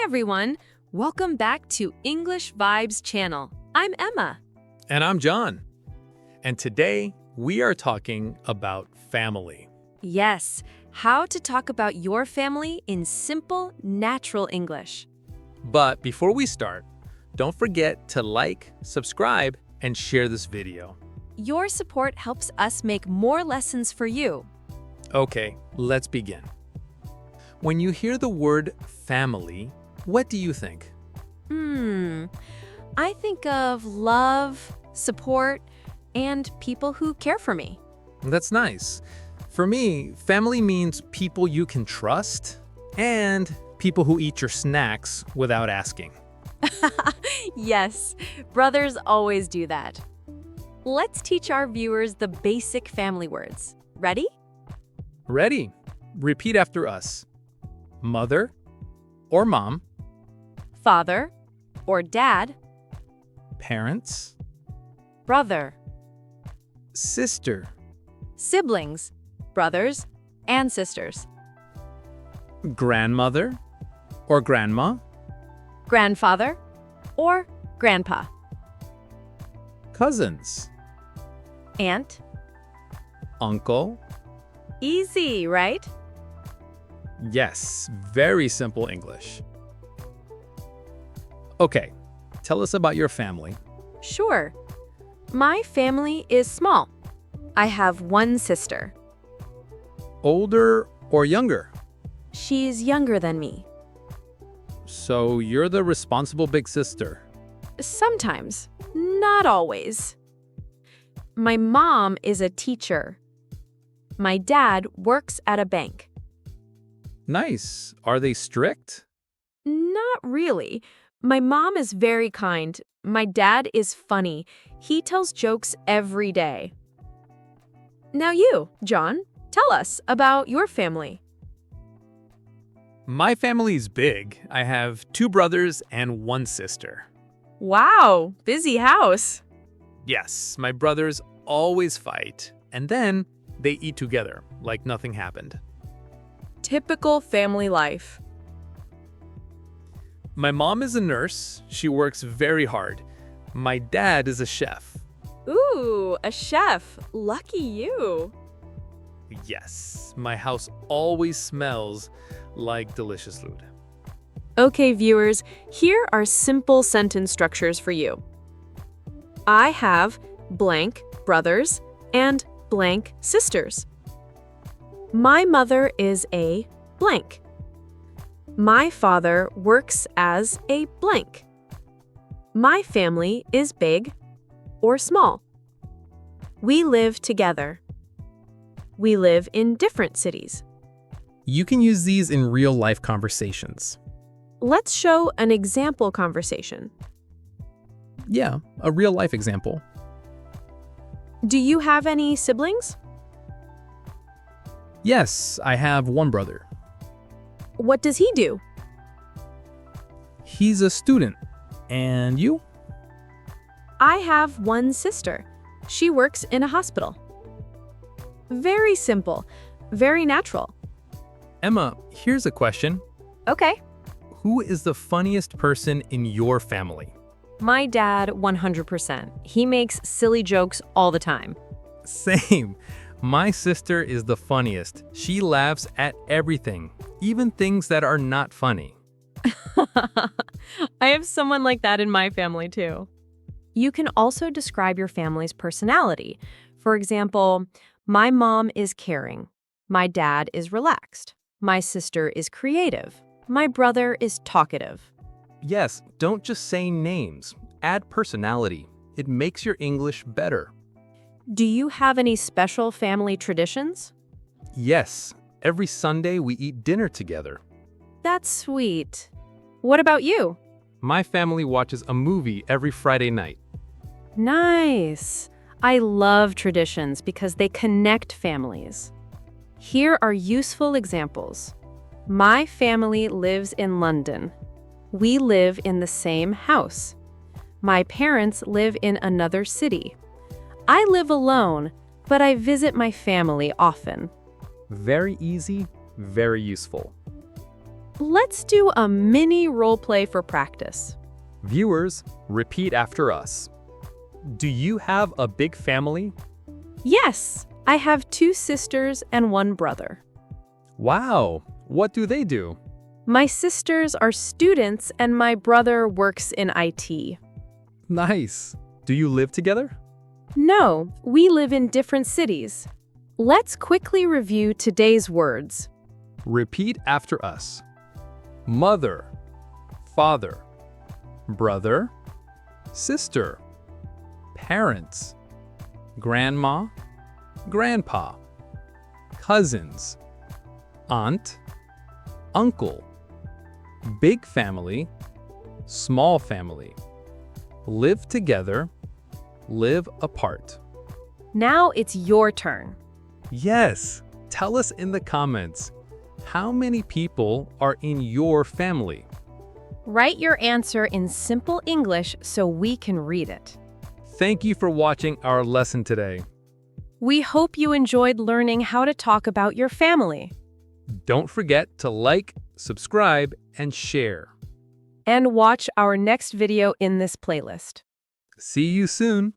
everyone. Welcome back to English Vibes channel. I'm Emma. And I'm John. And today we are talking about family. Yes, how to talk about your family in simple, natural English. But before we start, don't forget to like, subscribe, and share this video. Your support helps us make more lessons for you. Okay, let's begin. When you hear the word family, what do you think? I think of love, support, and people who care for me. That's nice. For me, family means people you can trust and people who eat your snacks without asking. Yes, brothers always do that. Let's teach our viewers the basic family words. Ready? Ready? Repeat after us. Mother or mom, Father or dad, parents, brother, sister, siblings, brothers and sisters, grandmother or grandma, grandfather or grandpa, cousins, aunt. uncle. Easy, right? Yes, very simple English. Okay, tell us about your family. Sure. My family is small. I have one sister. Older or younger? She's younger than me. So you're the responsible big sister. Sometimes, not always. My mom is a teacher. My dad works at a bank. Nice. Are they strict? Not really. My mom is very kind. My dad is funny. He tells jokes every day. Now you, John, tell us about your family. My family is big. I have 2 brothers and 1 sister. Wow, busy house. Yes, my brothers always fight, and then they eat together like nothing happened. Typical family life. My mom is a nurse. She works very hard. My dad is a chef. Ooh, a chef. Lucky you. Yes, my house always smells like delicious food. Okay, viewers, here are simple sentence structures for you. I have blank brothers and blank sisters. My mother is a blank. My father works as a blank. My family is big or small. We live together. We live in different cities. You can use these in real-life conversations. Let's show an example conversation. Yeah, a real-life example. Do you have any siblings? Yes, I have 1 brother. What does he do? He's a student. And you? I have 1 sister. She works in a hospital. Very simple, very natural. Emma, here's a question. Okay. Who is the funniest person in your family? My dad, 100%. He makes silly jokes all the time. Same. My sister is the funniest. She laughs at everything, even things that are not funny. I have someone like that in my family too. You can also describe your family's personality. For example, my mom is caring. My dad is relaxed. My sister is creative. My brother is talkative. Yes, don't just say names. Add personality. It makes your English better. Do you have any special family traditions? Yes, every Sunday we eat dinner together. That's sweet. What about you? My family watches a movie every Friday night. Nice. I love traditions because they connect families. Here are useful examples. My family lives in London. We live in the same house. My parents live in another city. I live alone, but I visit my family often. Very easy, very useful. Let's do a mini role play for practice. Viewers, repeat after us. Do you have a big family? Yes, I have 2 sisters and 1 brother. Wow, what do they do? My sisters are students and my brother works in IT. Nice. Do you live together? No, we live in different cities. Let's quickly review today's words. Repeat after us. Mother, father, brother, sister, parents, grandma, grandpa, cousins, aunt, uncle, big family, small family, live together, live apart. Now it's your turn. Yes, tell us in the comments, how many people are in your family? Write your answer in simple English so we can read it. Thank you for watching our lesson today. We hope you enjoyed learning how to talk about your family. Don't forget to like, subscribe, and share. And watch our next video in this playlist. See you soon.